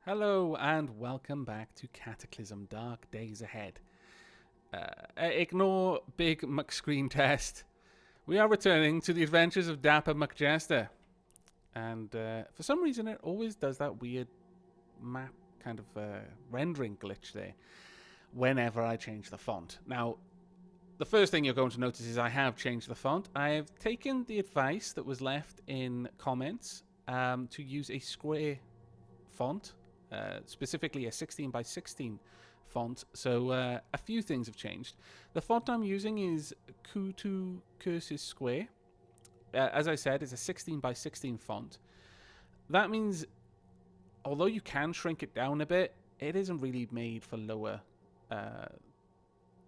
Hello and welcome back to Cataclysm Dark Days Ahead. Ignore Big McScreen Test. We are returning to the adventures of Dapper McJester. And for some reason it always does that weird map kind of rendering glitch there whenever I change the font. Now, the first thing you're going to notice is I have changed the font. I have taken the advice that was left in comments to use a square font. Specifically a 16 by 16 font, so a few things have changed. The font I'm using is Kutu Curses Square. As I said, it's a 16 by 16 font. That means, although you can shrink it down a bit, it isn't really made for lower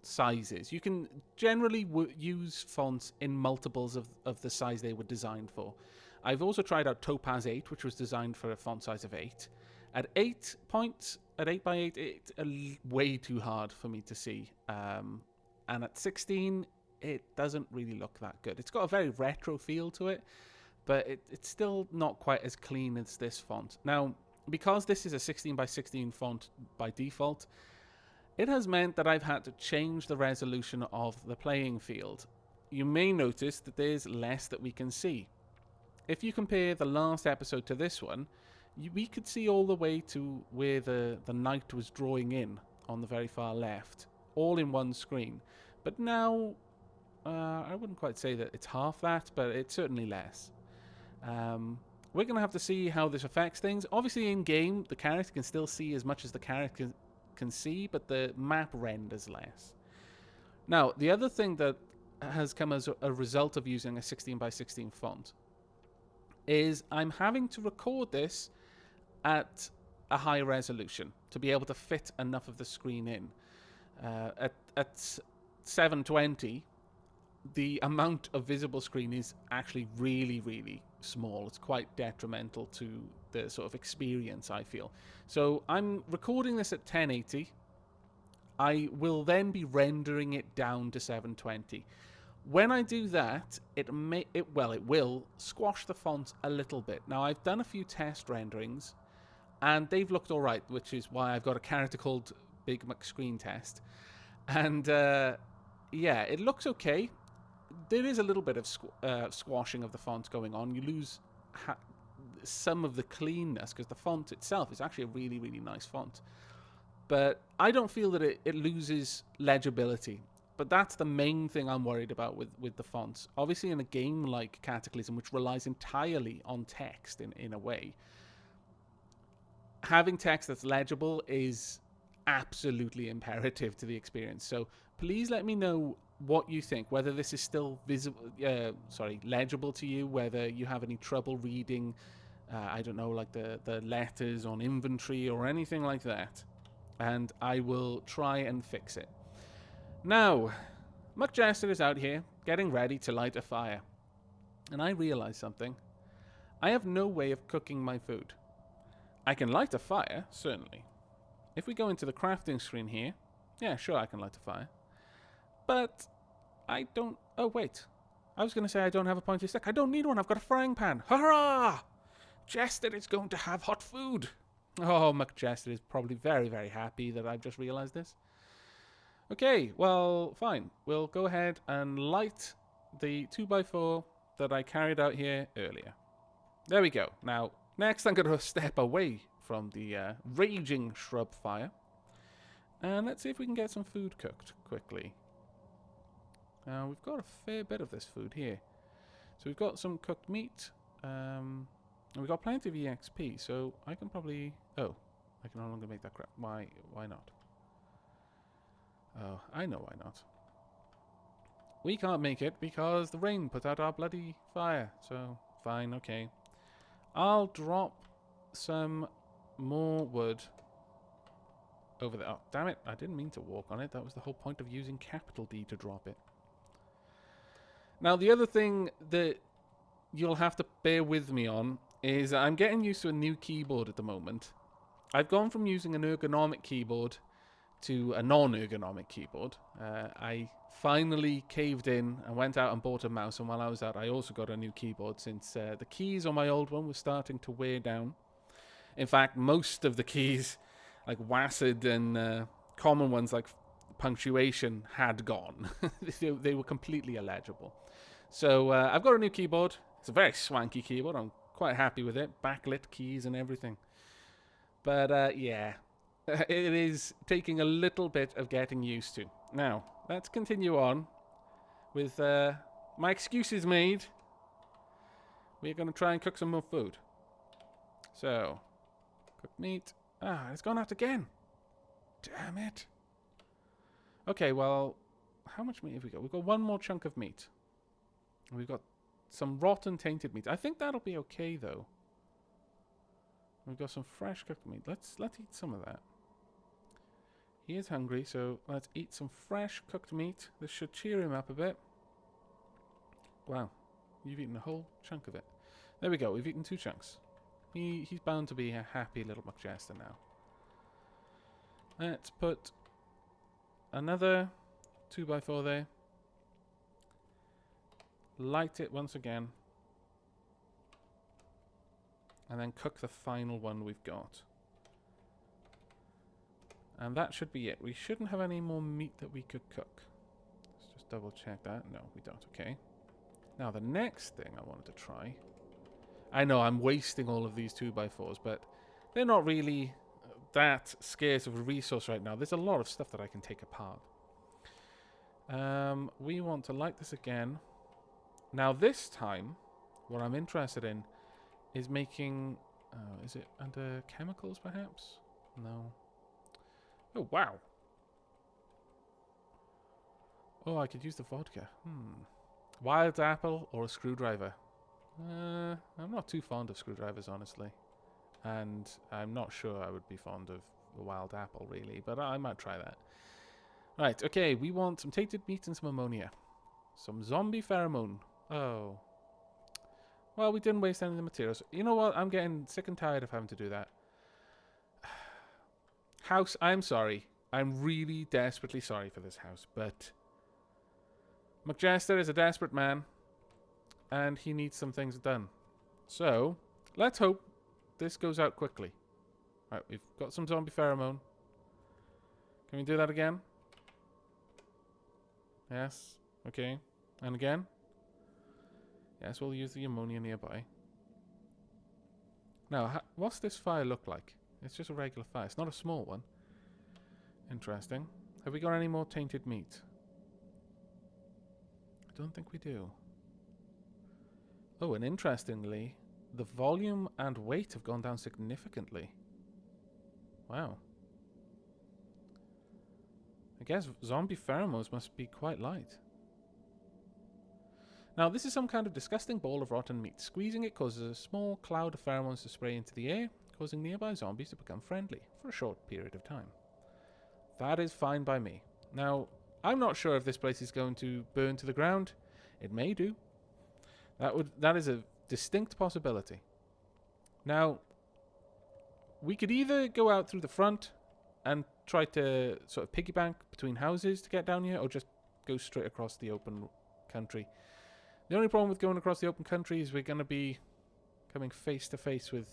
sizes. You can generally use fonts in multiples of the size they were designed for. I've also tried out Topaz 8, which was designed for a font size of 8. At 8 points, at 8 by 8, it's way too hard for me to see. And at 16, it doesn't really look that good. It's got a very retro feel to it, but it's still not quite as clean as this font. Now, because this is a 16 by 16 font by default, it has meant that I've had to change the resolution of the playing field. You may notice that there's less that we can see. If you compare the last episode to this one, we could see all the way to where the knight was drawing in on the very far left, all in one screen. But now, I wouldn't quite say that it's half that, but it's certainly less. We're going to have to see how this affects things. Obviously, in-game, the character can still see as much as the character can see, but the map renders less. Now, the other thing that has come as a result of using a 16 by 16 font is I'm having to record this at a high resolution to be able to fit enough of the screen in. At 720, the amount of visible screen is actually really, really small. It's quite detrimental to the sort of experience, I feel. So I'm recording this at 1080. I will then be rendering it down to 720. When I do that, it will squash the font a little bit. Now, I've done a few test renderings, and they've looked all right, which is why I've got a character called Big McScreen Test. And, yeah, it looks okay. There is a little bit of squashing of the font going on. You lose some of the cleanness, because the font itself is actually a really, really nice font. But I don't feel that it loses legibility. But that's the main thing I'm worried about with the fonts. Obviously, in a game like Cataclysm, which relies entirely on text in a way, having text that's legible is absolutely imperative to the experience. So please let me know what you think, whether this is still legible to you, whether you have any trouble reading, I don't know, like the letters on inventory or anything like that. And I will try and fix it. Now, McJester is out here getting ready to light a fire. And I realize something. I have no way of cooking my food. I can light a fire, certainly. If we go into the crafting screen here, yeah, sure, I can light a fire. But I don't... Oh, wait. I was going to say I don't have a pointy stick. I don't need one. I've got a frying pan. Hurrah! Jester is going to have hot food. Oh, McJester is probably very, very happy that I've just realized this. Okay, well, fine. We'll go ahead and light the 2x4 that I carried out here earlier. There we go. Now, next I'm going to step away from the raging shrub fire. And let's see if we can get some food cooked quickly. We've got a fair bit of this food here. So we've got some cooked meat. And we've got plenty of EXP, so I can probably... Oh, I can no longer make that crap. Why not? Oh, I know why not. We can't make it because the rain put out our bloody fire. So, fine, okay. I'll drop some more wood over there. Oh, damn it. I didn't mean to walk on it. That was the whole point of using capital D to drop it. Now, the other thing that you'll have to bear with me on is I'm getting used to a new keyboard at the moment. I've gone from using an ergonomic keyboard to a non-ergonomic keyboard. I finally caved in and went out and bought a mouse, and while I was out I also got a new keyboard since the keys on my old one were starting to wear down. In fact, most of the keys, like WASD and common ones like punctuation, had gone. They were completely illegible. So I've got a new keyboard. It's a very swanky keyboard. I'm quite happy with it. Backlit keys and everything. But yeah, it is taking a little bit of getting used to. Now, let's continue on with my excuses made. We're going to try and cook some more food. So, cooked meat. Ah, it's gone out again. Damn it. Okay, well, how much meat have we got? We've got one more chunk of meat. We've got some rotten, tainted meat. I think that'll be okay, though. We've got some fresh cooked meat. Let's eat some of that. He is hungry, so let's eat some fresh cooked meat. This should cheer him up a bit. Wow, you've eaten a whole chunk of it. There we go, we've eaten 2 chunks. He's bound to be a happy little McJester now. Let's put another 2x4 there. Light it once again. And then cook the final one we've got. And that should be it. We shouldn't have any more meat that we could cook. Let's just double check that. No, we don't. Okay. Now, the next thing I wanted to try... I know I'm wasting all of these 2x4s, but they're not really that scarce of a resource right now. There's a lot of stuff that I can take apart. We want to light this again. Now, this time, what I'm interested in is making... is it under chemicals, perhaps? No. Oh, wow. Oh, I could use the vodka. Wild apple or a screwdriver? I'm not too fond of screwdrivers, honestly. And I'm not sure I would be fond of the wild apple, really. But I might try that. Right, okay. We want some tainted meat and some ammonia. Some zombie pheromone. Oh. Well, we didn't waste any of the materials. You know what? I'm getting sick and tired of having to do that. House, I'm sorry. I'm really desperately sorry for this house, but McJester is a desperate man, and he needs some things done. So, let's hope this goes out quickly. Right, we've got some zombie pheromone. Can we do that again? Yes. Okay. And again? Yes, we'll use the ammonia nearby. Now, what's this fire look like? It's just a regular fire. It's not a small one. Interesting. Have we got any more tainted meat? I don't think we do. Oh, and interestingly, the volume and weight have gone down significantly. Wow. I guess zombie pheromones must be quite light. Now, this is some kind of disgusting ball of rotten meat. Squeezing it causes a small cloud of pheromones to spray into the air, causing nearby zombies to become friendly for a short period of time. That is fine by me. Now, I'm not sure if this place is going to burn to the ground. It may do. That is a distinct possibility. Now, we could either go out through the front and try to sort of piggyback between houses to get down here, or just go straight across the open country. The only problem with going across the open country is we're going to be coming face to face with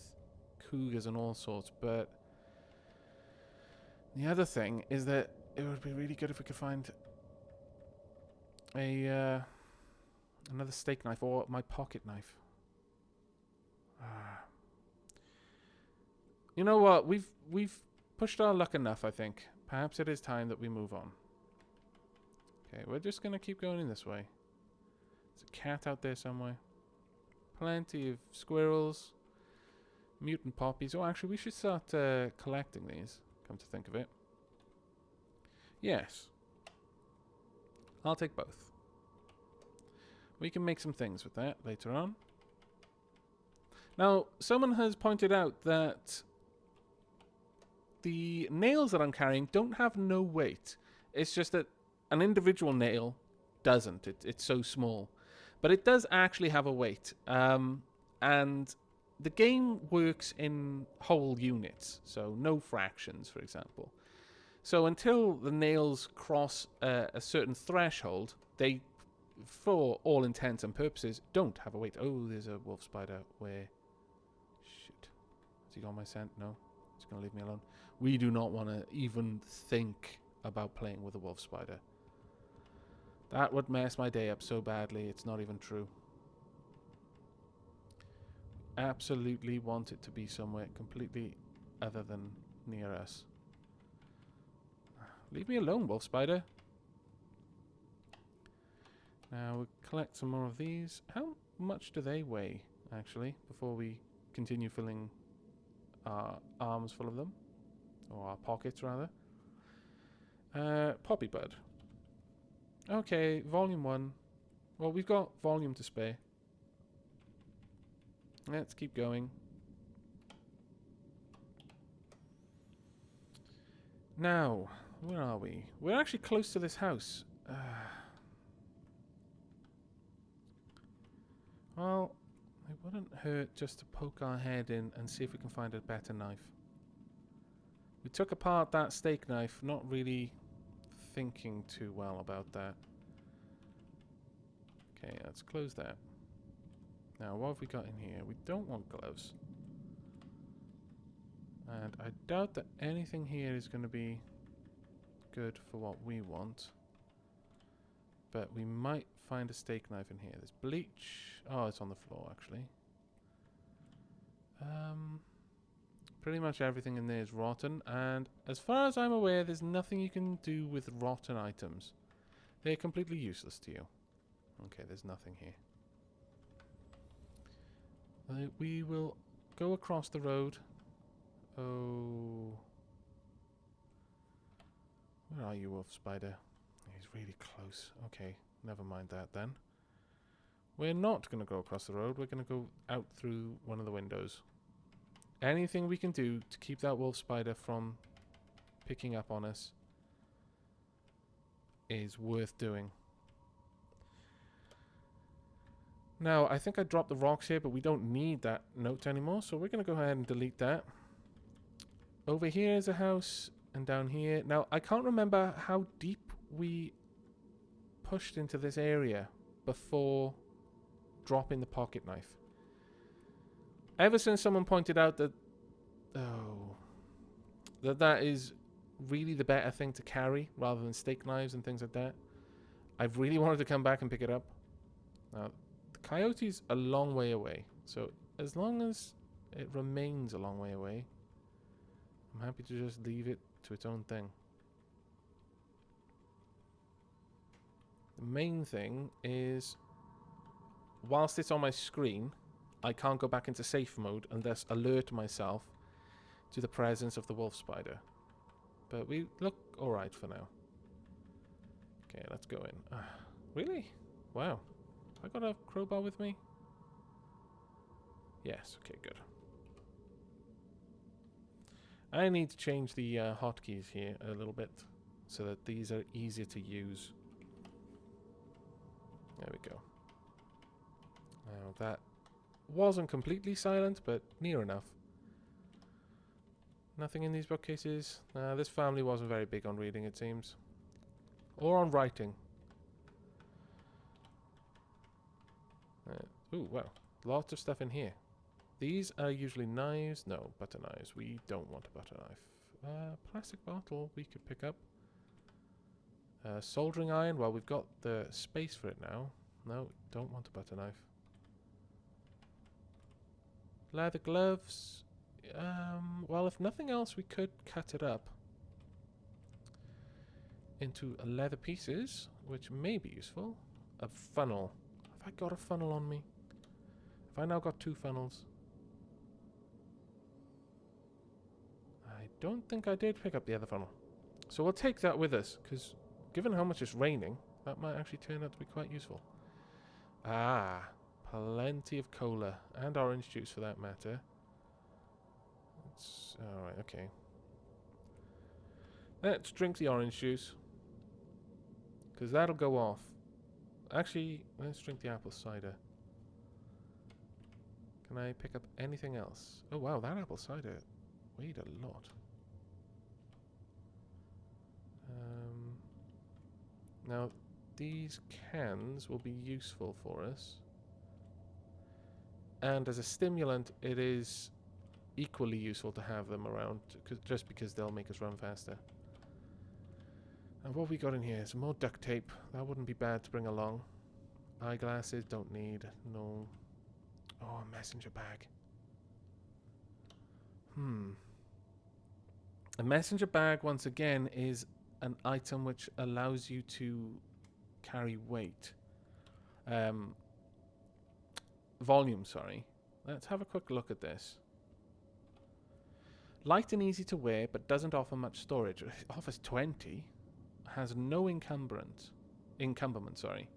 cougars and all sorts, but the other thing is that it would be really good if we could find a another steak knife or my pocket knife. You know what? We've pushed our luck enough, I think. Perhaps it is time that we move on. Okay, we're just going to keep going in this way. There's a cat out there somewhere. Plenty of squirrels. Mutant poppies. Oh, actually, we should start collecting these, come to think of it. Yes. I'll take both. We can make some things with that later on. Now, someone has pointed out that the nails that I'm carrying don't have no weight. It's just that an individual nail doesn't. It's so small. But it does actually have a weight. And the game works in whole units, so no fractions, for example. So until the nails cross a certain threshold, they, for all intents and purposes, don't have a weight. Oh, there's a wolf spider. Where? Shit. Has he got my scent? No. He's going to leave me alone. We do not want to even think about playing with a wolf spider. That would mess my day up so badly, it's not even true. Absolutely want it to be somewhere completely other than near us. Leave me alone, wolf spider. Now we'll collect some more of these. How much do they weigh, actually, before we continue filling our arms full of them? Or our pockets, rather. Poppy bud. Okay, volume 1. Well, we've got volume to spare. Let's keep going. Now, where are we? We're actually close to this house. Well, it wouldn't hurt just to poke our head in and see if we can find a better knife. We took apart that steak knife, not really thinking too well about that. Okay, let's close that. Now, what have we got in here? We don't want gloves. And I doubt that anything here is going to be good for what we want. But we might find a steak knife in here. There's bleach. Oh, it's on the floor, actually. Pretty much everything in there is rotten. And as far as I'm aware, there's nothing you can do with rotten items. They're completely useless to you. Okay, there's nothing here. We will go across the road. Oh. Where are you, wolf spider? He's really close. Okay, never mind that then. We're not going to go across the road. We're going to go out through one of the windows. Anything we can do to keep that wolf spider from picking up on us is worth doing. Now, I think I dropped the rocks here, but we don't need that note anymore, so we're going to go ahead and delete that. Over here is a house, and down here... Now, I can't remember how deep we pushed into this area before dropping the pocket knife. Ever since someone pointed out that... Oh... That is really the better thing to carry, rather than steak knives and things like that. I've really wanted to come back and pick it up. Now... Coyote's a long way away, so as long as it remains a long way away, I'm happy to just leave it to its own thing. The main thing is, whilst it's on my screen, I can't go back into safe mode and thus alert myself to the presence of the wolf spider. But we look alright for now. Okay, let's go in. Really? Wow. I got a crowbar with me? Yes, okay, good. I need to change the hotkeys here a little bit so that these are easier to use. There we go. Now that wasn't completely silent, but near enough. Nothing in these bookcases. This family wasn't very big on reading, it seems. Or on writing. Ooh, wow. Lots of stuff in here. These are usually knives. No, butter knives. We don't want a butter knife. Plastic bottle we could pick up. Soldering iron. Well, we've got the space for it now. No, don't want a butter knife. Leather gloves. Well, if nothing else, we could cut it up into leather pieces, which may be useful. A funnel. Have I got a funnel on me? Have I now got 2 funnels? I don't think I did pick up the other funnel. So we'll take that with us, because given how much it's raining, that might actually turn out to be quite useful. Ah, plenty of cola, and orange juice for that matter. Alright, okay. Let's drink the orange juice, because that'll go off. Actually, let's drink the apple cider. Can I pick up anything else? Oh wow, that apple cider weighed a lot. Now, these cans will be useful for us. And as a stimulant, it is equally useful to have them around, just because they'll make us run faster. And what have we got in here? Some more duct tape. That wouldn't be bad to bring along. Eyeglasses, don't need. No. Oh, a messenger bag. A messenger bag, once again, is an item which allows you to carry weight. Volume, sorry. Let's have a quick look at this. Light and easy to wear, but doesn't offer much storage. It offers 20. Has no encumbrance. Encumberment, sorry.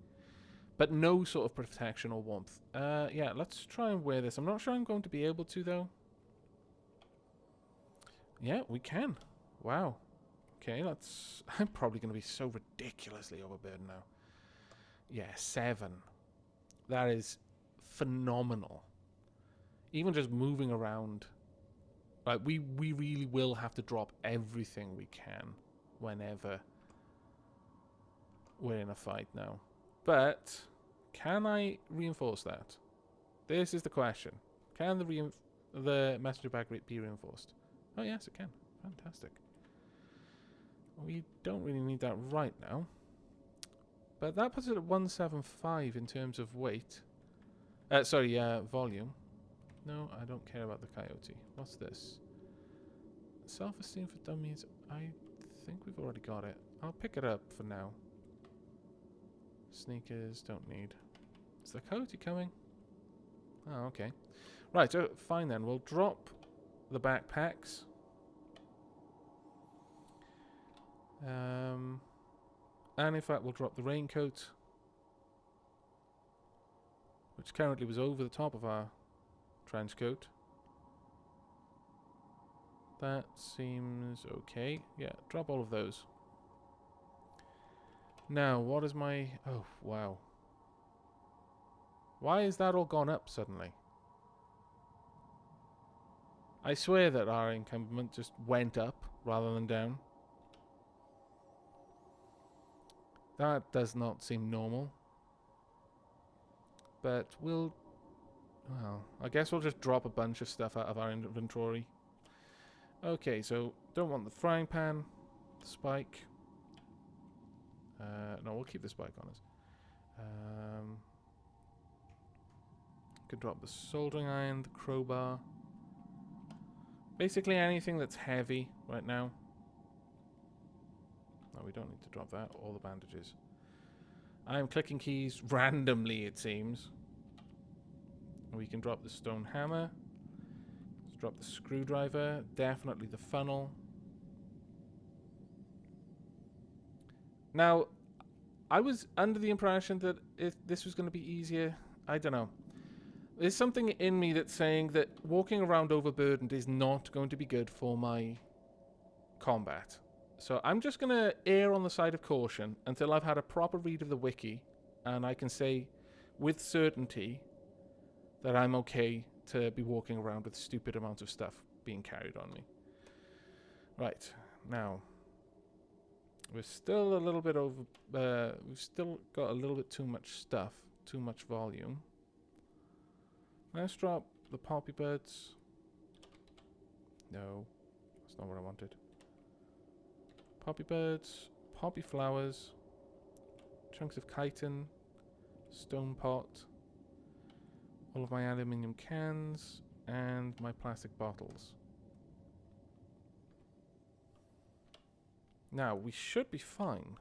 But no sort of protection or warmth. Yeah, let's try and wear this. I'm not sure I'm going to be able to, though. Yeah, we can. Wow. Okay, let's... I'm probably going to be so ridiculously overburdened now. Yeah, 7. That is phenomenal. Even just moving around. Like, we really will have to drop everything we can whenever we're in a fight now. But can I reinforce that? This is the question. Can the messenger bag be reinforced? Oh yes, it can. Fantastic. We don't really need that right now. But that puts it at 175 in terms of weight. Volume. No, I don't care about the coyote. What's this? Self-esteem for dummies. I think we've already got it. I'll pick it up for now. Sneakers, don't need. Is the coyote coming? Oh, okay. Right, fine then. We'll drop the backpacks. And in fact, we'll drop the raincoat, which currently was over the top of our trench coat. That seems okay. Yeah, drop all of those. Now, what is my... Oh, wow. Why is that all gone up suddenly? I swear that our encumberment just went up rather than down. That does not seem normal. But we'll... Well, I guess we'll just drop a bunch of stuff out of our inventory. Okay, so don't want the frying pan, the spike. No, we'll keep the spike on us. Could drop the soldering iron, the crowbar. Basically anything that's heavy right now. No, we don't need to drop that. All the bandages. I'm clicking keys randomly, it seems. We can drop the stone hammer. Let's drop the screwdriver. Definitely the funnel. Now, I was under the impression that if this was going to be easier. I don't know. There's something in me that's saying that walking around overburdened is not going to be good for my combat. So I'm just going to err on the side of caution until I've had a proper read of the wiki and I can say with certainty that I'm okay to be walking around with stupid amounts of stuff being carried on me. Right, now, we're still a little bit over, we've still got a little bit too much stuff, too much volume. Let's drop the poppy buds. No, that's not what I wanted. Poppy birds, poppy flowers, chunks of chitin, stone pot, all of my aluminium cans, and my plastic bottles. Now, we should be fine.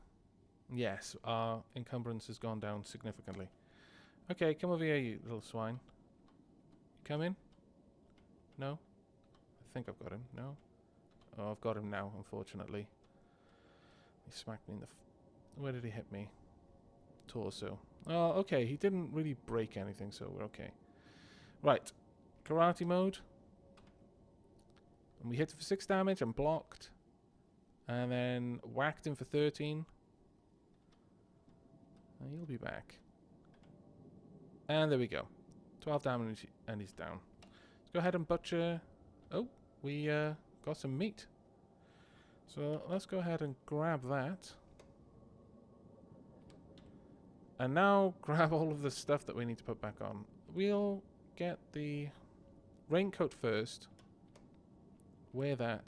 Yes, our encumbrance has gone down significantly. Okay, come over here, you little swine. Come in? No? I think I've got him. No? Oh, I've got him now, unfortunately. He smacked me in the... Where did he hit me? Torso. Oh, okay. He didn't really break anything, so we're okay. Right. Karate mode. And we hit for 6 damage and blocked. And then whacked him for 13. And he'll be back. And there we go. 12 damage and he's down. Let's go ahead and butcher... Oh, we got some meat. So let's go ahead and grab that. And now grab all of the stuff that we need to put back on. We'll get the raincoat first. Wear that.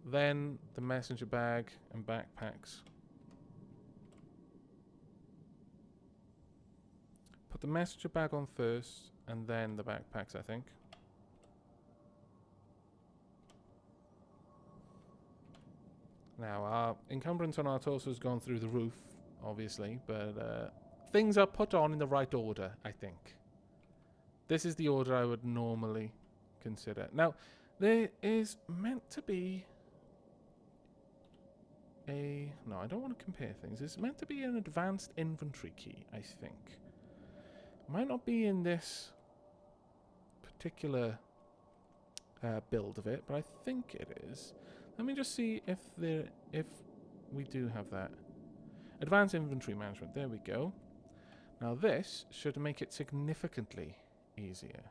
Then the messenger bag and backpacks. Put the messenger bag on first, and then the backpacks, I think. Now, our encumbrance on our torso has gone through the roof, obviously, but things are put on in the right order, I think. This is the order I would normally consider. Now, there is meant to be a... No, I don't want to compare things. It's meant to be an advanced inventory key, I think. Might not be in this particular build of it, but I think it is. Let me just see if we do have that. Advanced inventory management. There we go. Now this should make it significantly easier.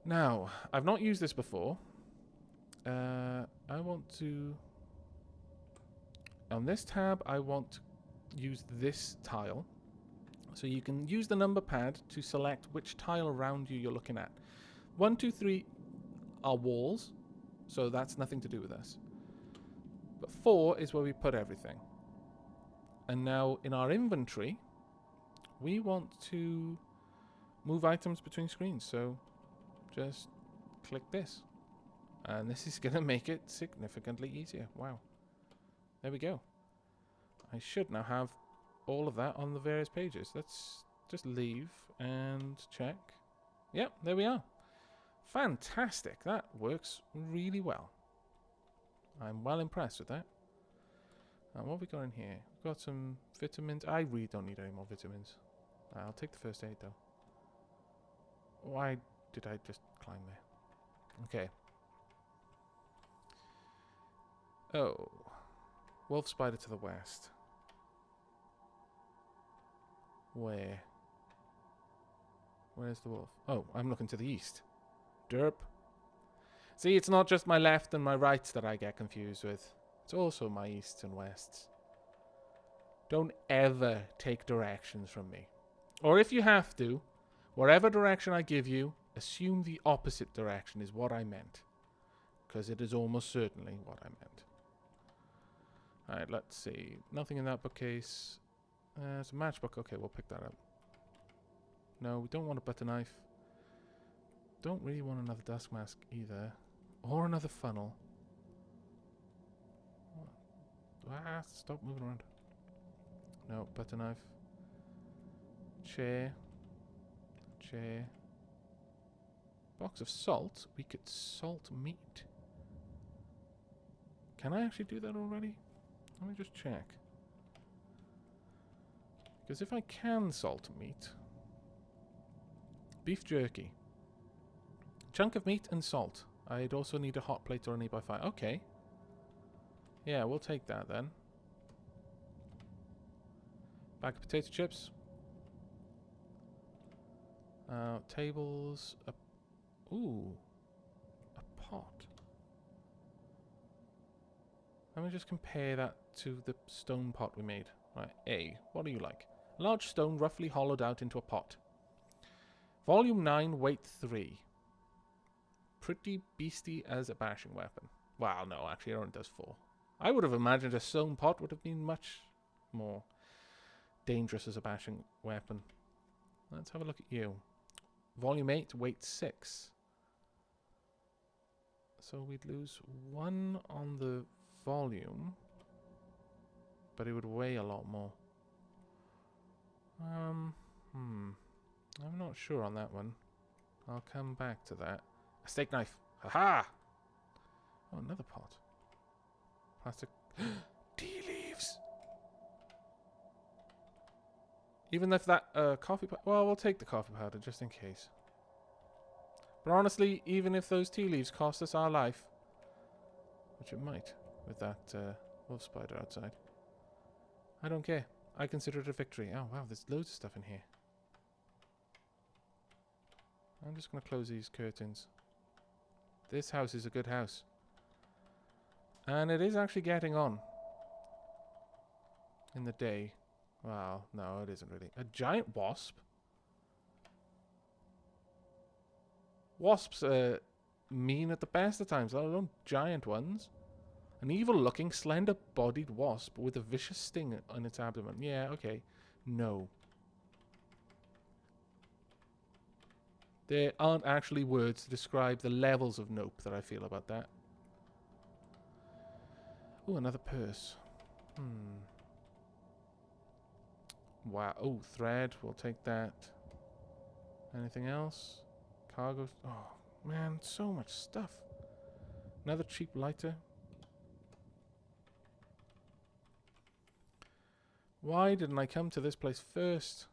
Now, I've not used this before. I want to... On this tab, I want to use this tile. So you can use the number pad to select which tile around you you're looking at. 1, 2, 3 are walls, so that's nothing to do with us. But 4 is where we put everything. And now in our inventory, we want to move items between screens. So just click this. And this is going to make it significantly easier. Wow. There we go. I should now have all of that on the various pages. Let's just leave and check. Yep, there we are. Fantastic. That works really well. I'm well impressed with that. What have we got in here? We've got some vitamins. I really don't need any more vitamins. I'll take the first aid though. Why did I just climb there? Okay. Oh. Wolf spider to the west. Where? Where's the wolf? Oh, I'm looking to the east. Derp. See, it's not just my left and my right that I get confused with. It's also my easts and wests. Don't ever take directions from me. Or if you have to, whatever direction I give you, assume the opposite direction is what I meant. Because it is almost certainly what I meant. Alright, let's see. Nothing in that bookcase. It's a matchbook. Okay, we'll pick that up. No, we don't want a butter knife. Don't really want another dust mask either. Or another funnel. Ah, stop moving around. No, butter knife. Chair. Chair. Box of salt. We could salt meat. Can I actually do that already? Let me just check. Because if I can salt meat... Beef jerky. Chunk of meat and salt. I'd also need a hot plate or an 8x5. Okay. Yeah, we'll take that then. Bag of potato chips. Tables. Ooh. A pot. Let me just compare that to the stone pot we made. Right, A. What do you like? A large stone roughly hollowed out into a pot. Volume 9, weight 3. Pretty beastie as a bashing weapon. Wow, no, actually it only does 4. I would have imagined a stone pot would have been much more dangerous as a bashing weapon. Let's have a look at you. Volume 8, weight 6. So we'd lose 1 on the volume, but it would weigh a lot more. I'm not sure on that one. I'll come back to that. A steak knife. Ha-ha! Oh, another pot. Plastic. Tea leaves! Even if that coffee powder... Well, we'll take the coffee powder just in case. But honestly, even if those tea leaves cost us our life, which it might with that wolf spider outside, I don't care. I consider it a victory. Oh, wow, there's loads of stuff in here. I'm just going to close these curtains. This house is a good house. And it is actually getting on in the day. Wow, no, it isn't really. A giant wasp? Wasps are mean at the best of times, let alone giant ones. An evil-looking, slender-bodied wasp with a vicious sting on its abdomen. Yeah, okay. No. There aren't actually words to describe the levels of nope that I feel about that. Oh, another purse. Wow. Oh, thread. We'll take that. Anything else? Cargo. Oh, man. So much stuff. Another cheap lighter. Why didn't I come to this place first?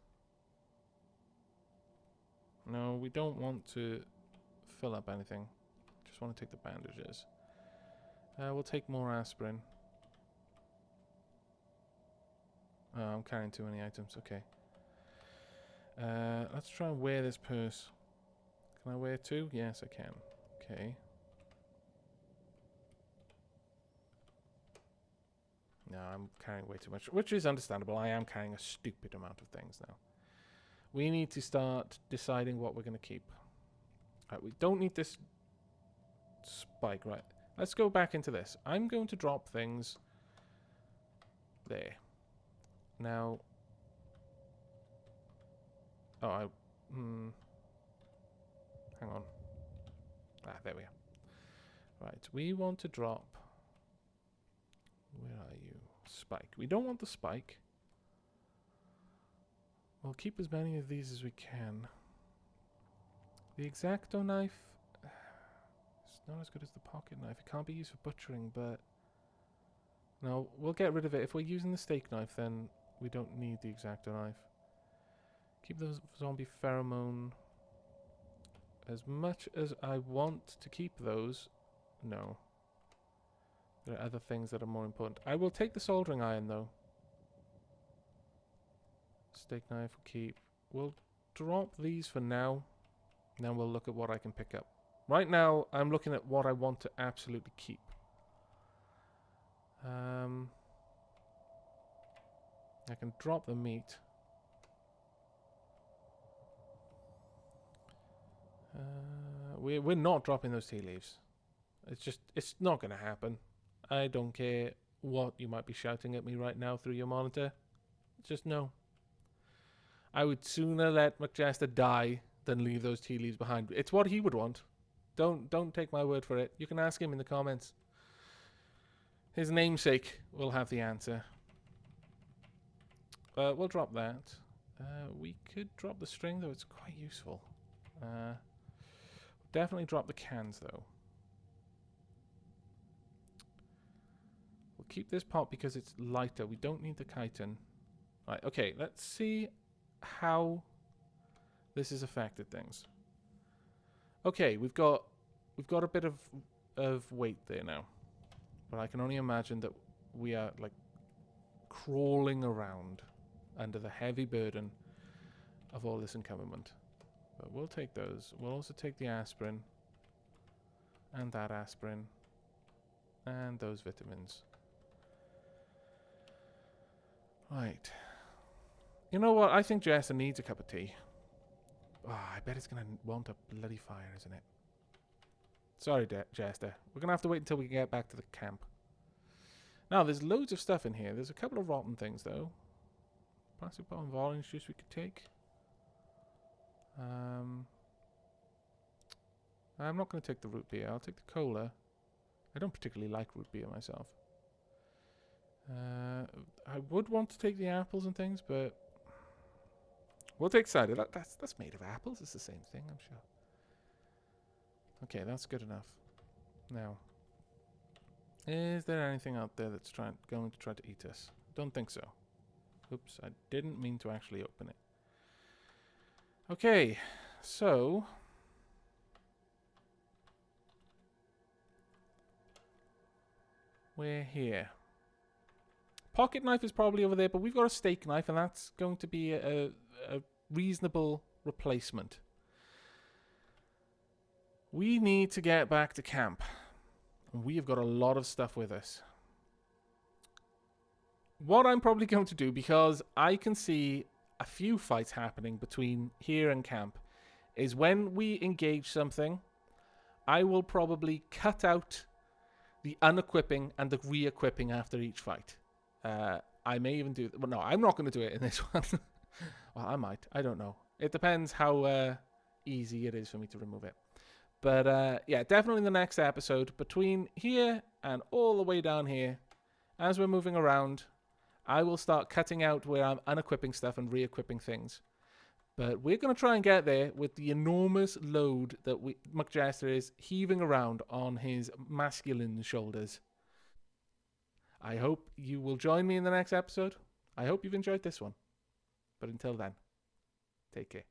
No, we don't want to fill up anything. Just want to take the bandages. We'll take more aspirin. Oh, I'm carrying too many items. Okay. Let's try and wear this purse. Can I wear two? Yes, I can. Okay. No, I'm carrying way too much, which is understandable. I am carrying a stupid amount of things now. We need to start deciding what we're going to keep. Right, we don't need this spike, right? Let's go back into this. I'm going to drop things there. Now... Oh, hang on. Ah, there we are. Right, we want to drop... Where are you? Spike. We don't want the spike. We'll keep as many of these as we can. The X-Acto knife... It's not as good as the pocket knife. It can't be used for butchering, but... No, we'll get rid of it. If we're using the steak knife, then we don't need the X-Acto knife. Keep those zombie pheromone. As much as I want to keep those, no. There are other things that are more important. I will take the soldering iron, though. Steak knife will keep. We'll drop these for now. Then we'll look at what I can pick up. Right now, I'm looking at what I want to absolutely keep. I can drop the meat. We're not dropping those tea leaves. It's not going to happen. I don't care what you might be shouting at me right now through your monitor. Just no. I would sooner let McJester die than leave those tea leaves behind. It's what he would want. Don't take my word for it. You can ask him in the comments. His namesake will have the answer. We'll drop that. We could drop the string, though. It's quite useful. Definitely drop the cans, though. We'll keep this pot because it's lighter. We don't need the chitin. Right, okay, let's see how this has affected things. Okay, we've got a bit of weight there now. But I can only imagine that we are like crawling around under the heavy burden of all this encumberment. But we'll take those. We'll also take the aspirin. And that aspirin. And those vitamins. Right. You know what? I think Jester needs a cup of tea. Oh, I bet it's going to want a bloody fire, isn't it? Sorry, Jester. We're going to have to wait until we get back to the camp. Now, there's loads of stuff in here. There's a couple of rotten things, though. Plastic bottle of orange juice we could take. I'm not going to take the root beer. I'll take the cola. I don't particularly like root beer myself. I would want to take the apples and things, but we'll take cider. That's made of apples. It's the same thing, I'm sure. Okay, that's good enough. Now, is there anything out there that's going to try to eat us? Don't think so. Oops, I didn't mean to actually open it. Okay, so we're here. Pocket knife is probably over there, but we've got a steak knife, and that's going to be a reasonable replacement. We need to get back to camp. And we have got a lot of stuff with us. What I'm probably going to do, because I can see a few fights happening between here and camp, is when we engage something, I will probably cut out the unequipping and the re-equipping after each fight. I may even do... Well, no, I'm not going to do it in this one. Well, I might. I don't know. It depends how easy it is for me to remove it. But yeah, definitely in the next episode, between here and all the way down here, as we're moving around, I will start cutting out where I'm unequipping stuff and re-equipping things. But we're going to try and get there with the enormous load that McJester is heaving around on his masculine shoulders. I hope you will join me in the next episode. I hope you've enjoyed this one. But until then, take care.